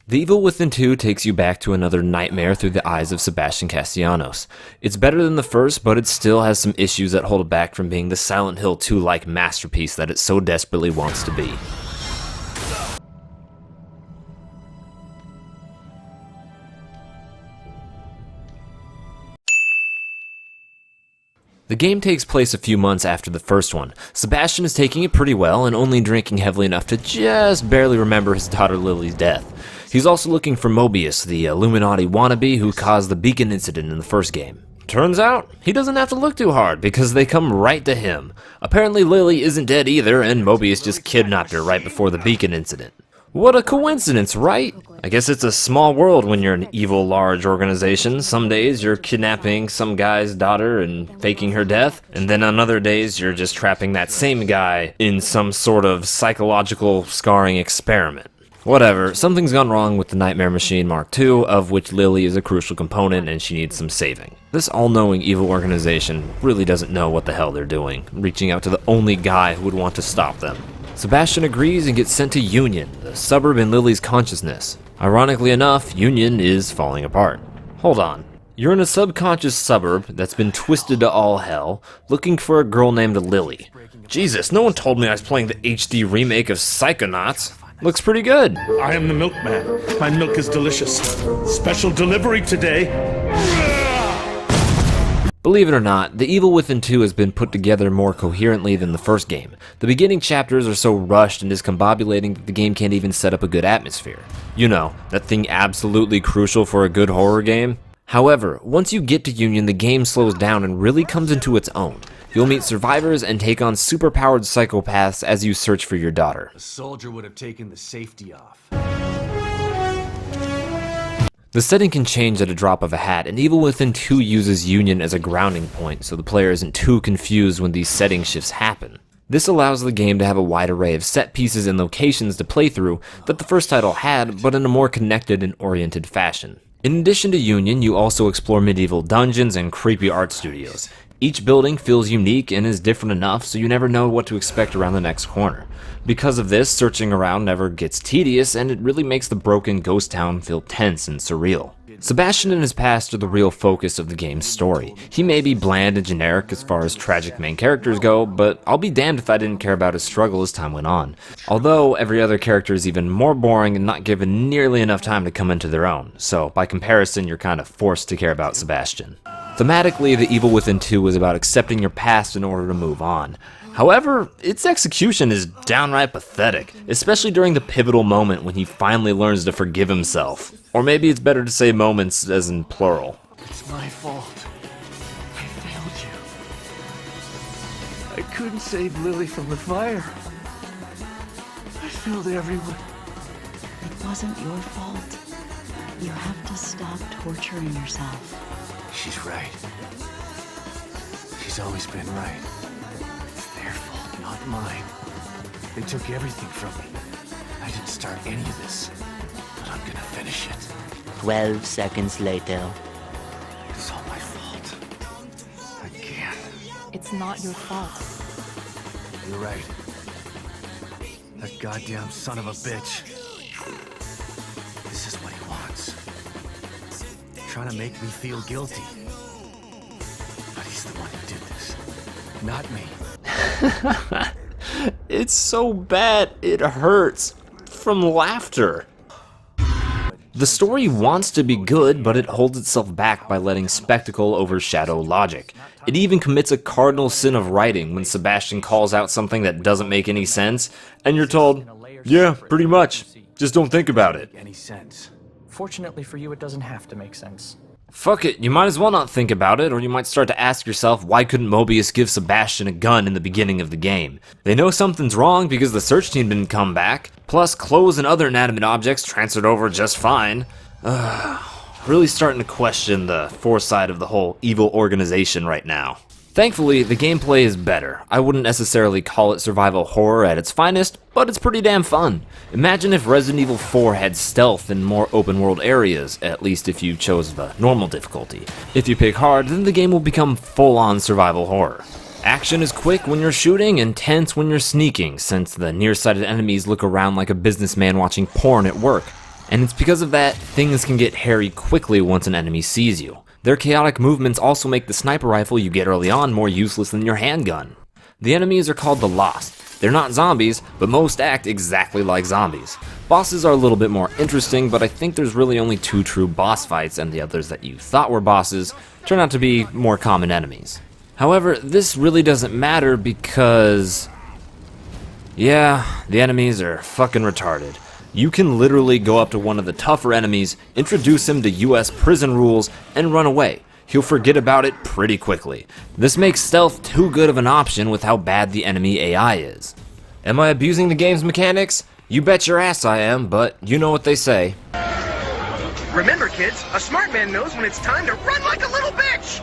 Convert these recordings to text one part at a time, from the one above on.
The Evil Within 2 takes you back to another nightmare through the eyes of Sebastian Castellanos. It's better than the first, but it still has some issues that hold it back from being the Silent Hill 2-like masterpiece that it so desperately wants to be. The game takes place a few months after the first one. Sebastian is taking it pretty well and only drinking heavily enough to just barely remember his daughter Lily's death. He's also looking for Mobius, the Illuminati wannabe who caused the beacon incident in the first game. Turns out, he doesn't have to look too hard because they come right to him. Apparently Lily isn't dead either and Mobius just kidnapped her right before the beacon incident. What a coincidence, right? I guess it's a small world when you're an evil large organization. Some days you're kidnapping some guy's daughter and faking her death, and then on other days you're just trapping that same guy in some sort of psychological scarring experiment. Whatever, something's gone wrong with the Nightmare Machine Mark II, of which Lily is a crucial component and she needs some saving. This all-knowing evil organization really doesn't know what the hell they're doing, reaching out to the only guy who would want to stop them. Sebastian agrees and gets sent to Union, the suburb in Lily's consciousness. Ironically enough, Union is falling apart. Hold on. You're in a subconscious suburb that's been twisted to all hell, looking for a girl named Lily. Jesus, no one told me I was playing the HD remake of Psychonauts. Looks pretty good. I am the milkman. My milk is delicious. Special delivery today. Believe it or not, The Evil Within 2 has been put together more coherently than the first game. The beginning chapters are so rushed and discombobulating that the game can't even set up a good atmosphere. You know, that thing absolutely crucial for a good horror game. However, once you get to Union, the game slows down and really comes into its own. You'll meet survivors and take on superpowered psychopaths as you search for your daughter. A soldier would have taken the safety off. The setting can change at a drop of a hat, and Evil Within 2 uses Union as a grounding point so the player isn't too confused when these setting shifts happen. This allows the game to have a wide array of set pieces and locations to play through that the first title had, but in a more connected and oriented fashion. In addition to Union, you also explore medieval dungeons and creepy art studios. Each building feels unique and is different enough so you never know what to expect around the next corner. Because of this, searching around never gets tedious and it really makes the broken ghost town feel tense and surreal. Sebastian and his past are the real focus of the game's story. He may be bland and generic as far as tragic main characters go, but I'll be damned if I didn't care about his struggle as time went on. Although every other character is even more boring and not given nearly enough time to come into their own, so by comparison you're kind of forced to care about Sebastian. Thematically, The Evil Within 2 is about accepting your past in order to move on. However, its execution is downright pathetic, especially during the pivotal moment when he finally learns to forgive himself. Or maybe it's better to say moments as in plural. It's my fault. I failed you. I couldn't save Lily from the fire. I failed everyone. It wasn't your fault. You have to stop torturing yourself. She's right. She's always been right. It's their fault, not mine. They took everything from me. I didn't start any of this, but I'm gonna finish it. 12 seconds later. It's all my fault. I can't. It's not your fault. You're right. That goddamn son of a bitch. This is what he wants. Trying to make me feel guilty. But he's the one who did this, not me. It's so bad, it hurts. From laughter. The story wants to be good, but it holds itself back by letting spectacle overshadow logic. It even commits a cardinal sin of writing when Sebastian calls out something that doesn't make any sense, and you're told, yeah, pretty much. Just don't think about it. Any sense? Fortunately for you, it doesn't have to make sense. Fuck it, you might as well not think about it, or you might start to ask yourself why couldn't Mobius give Sebastian a gun in the beginning of the game. They know something's wrong because the search team didn't come back, plus clothes and other inanimate objects transferred over just fine. Really starting to question the foresight of the whole evil organization right now. Thankfully, the gameplay is better. I wouldn't necessarily call it survival horror at its finest, but it's pretty damn fun. Imagine if Resident Evil 4 had stealth and more open world areas, at least if you chose the normal difficulty. If you pick hard, then the game will become full-on survival horror. Action is quick when you're shooting and tense when you're sneaking, since the nearsighted enemies look around like a businessman watching porn at work. And it's because of that, things can get hairy quickly once an enemy sees you. Their chaotic movements also make the sniper rifle you get early on more useless than your handgun. The enemies are called the Lost. They're not zombies, but most act exactly like zombies. Bosses are a little bit more interesting, but I think there's really only 2 true boss fights, and the others that you thought were bosses turn out to be more common enemies. However, this really doesn't matter because... yeah, the enemies are fucking retarded. You can literally go up to one of the tougher enemies, introduce him to US prison rules, and run away. He'll forget about it pretty quickly. This makes stealth too good of an option with how bad the enemy AI is. Am I abusing the game's mechanics? You bet your ass I am, but you know what they say. Remember, kids, a smart man knows when it's time to run like a little bitch!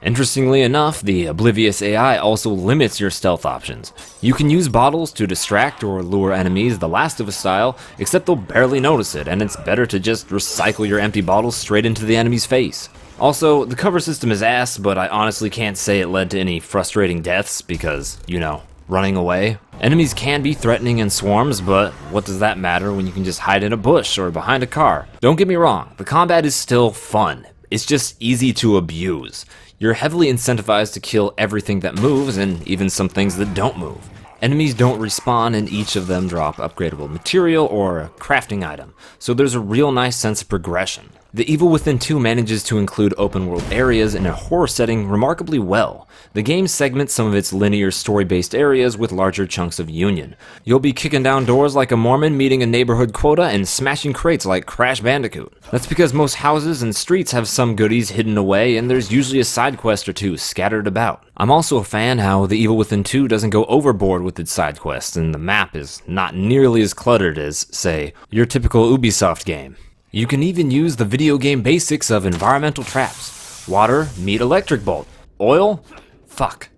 Interestingly enough, the Oblivious AI also limits your stealth options. You can use bottles to distract or lure enemies the Last of Us style, except they'll barely notice it, and it's better to just recycle your empty bottles straight into the enemy's face. Also, the cover system is ass, but I honestly can't say it led to any frustrating deaths because, you know, running away. Enemies can be threatening in swarms, but what does that matter when you can just hide in a bush or behind a car? Don't get me wrong, the combat is still fun. It's just easy to abuse. You're heavily incentivized to kill everything that moves, and even some things that don't move. Enemies don't respawn, and each of them drop upgradable material or a crafting item, so there's a real nice sense of progression. The Evil Within 2 manages to include open world areas in a horror setting remarkably well. The game segments some of its linear story-based areas with larger chunks of union. You'll be kicking down doors like a Mormon meeting a neighborhood quota and smashing crates like Crash Bandicoot. That's because most houses and streets have some goodies hidden away, and there's usually a side quest or 2 scattered about. I'm also a fan how The Evil Within 2 doesn't go overboard with its side quests, and the map is not nearly as cluttered as, say, your typical Ubisoft game. You can even use the video game basics of environmental traps. Water, meet electric bolt. Oil? Fuck.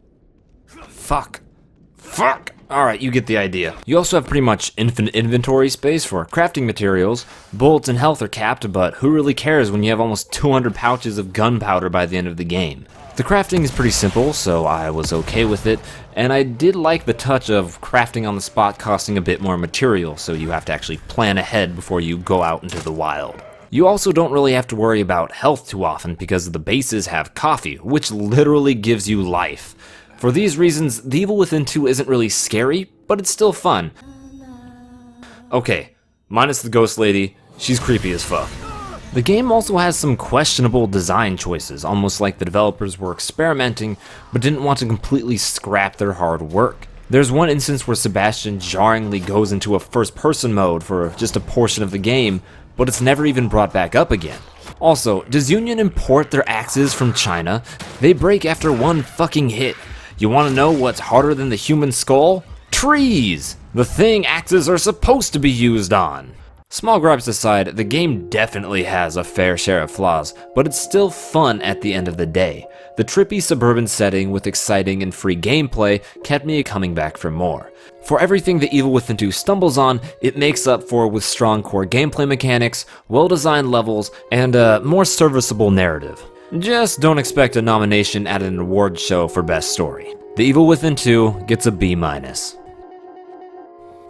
Alright, you get the idea. You also have pretty much infinite inventory space for crafting materials. Bullets and health are capped, but who really cares when you have almost 200 pouches of gunpowder by the end of the game? The crafting is pretty simple, so I was okay with it, and I did like the touch of crafting on the spot costing a bit more material, so you have to actually plan ahead before you go out into the wild. You also don't really have to worry about health too often because the bases have coffee, which literally gives you life. For these reasons, The Evil Within 2 isn't really scary, but it's still fun. Okay, minus the ghost lady, she's creepy as fuck. The game also has some questionable design choices, almost like the developers were experimenting, but didn't want to completely scrap their hard work. There's one instance where Sebastian jarringly goes into a first-person mode for just a portion of the game, but it's never even brought back up again. Also, does Union import their axes from China? They break after one fucking hit. You wanna know what's harder than the human skull? Trees! The thing axes are supposed to be used on. Small gripes aside, the game definitely has a fair share of flaws, but it's still fun at the end of the day. The trippy suburban setting with exciting and free gameplay kept me coming back for more. For everything The Evil Within 2 stumbles on, it makes up for with strong core gameplay mechanics, well-designed levels, and a more serviceable narrative. Just don't expect a nomination at an award show for Best Story. The Evil Within 2 gets a B-.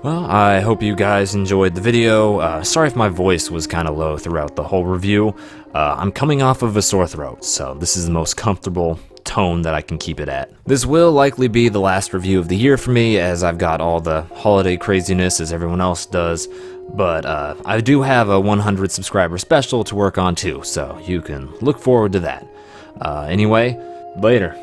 Well, I hope you guys enjoyed the video. Sorry if my voice was kind of low throughout the whole review. I'm coming off of a sore throat, so this is the most comfortable tone that I can keep it at. This will likely be the last review of the year for me, as I've got all the holiday craziness as everyone else does, but I do have a 100 subscriber special to work on too, so you can look forward to that. Anyway, later.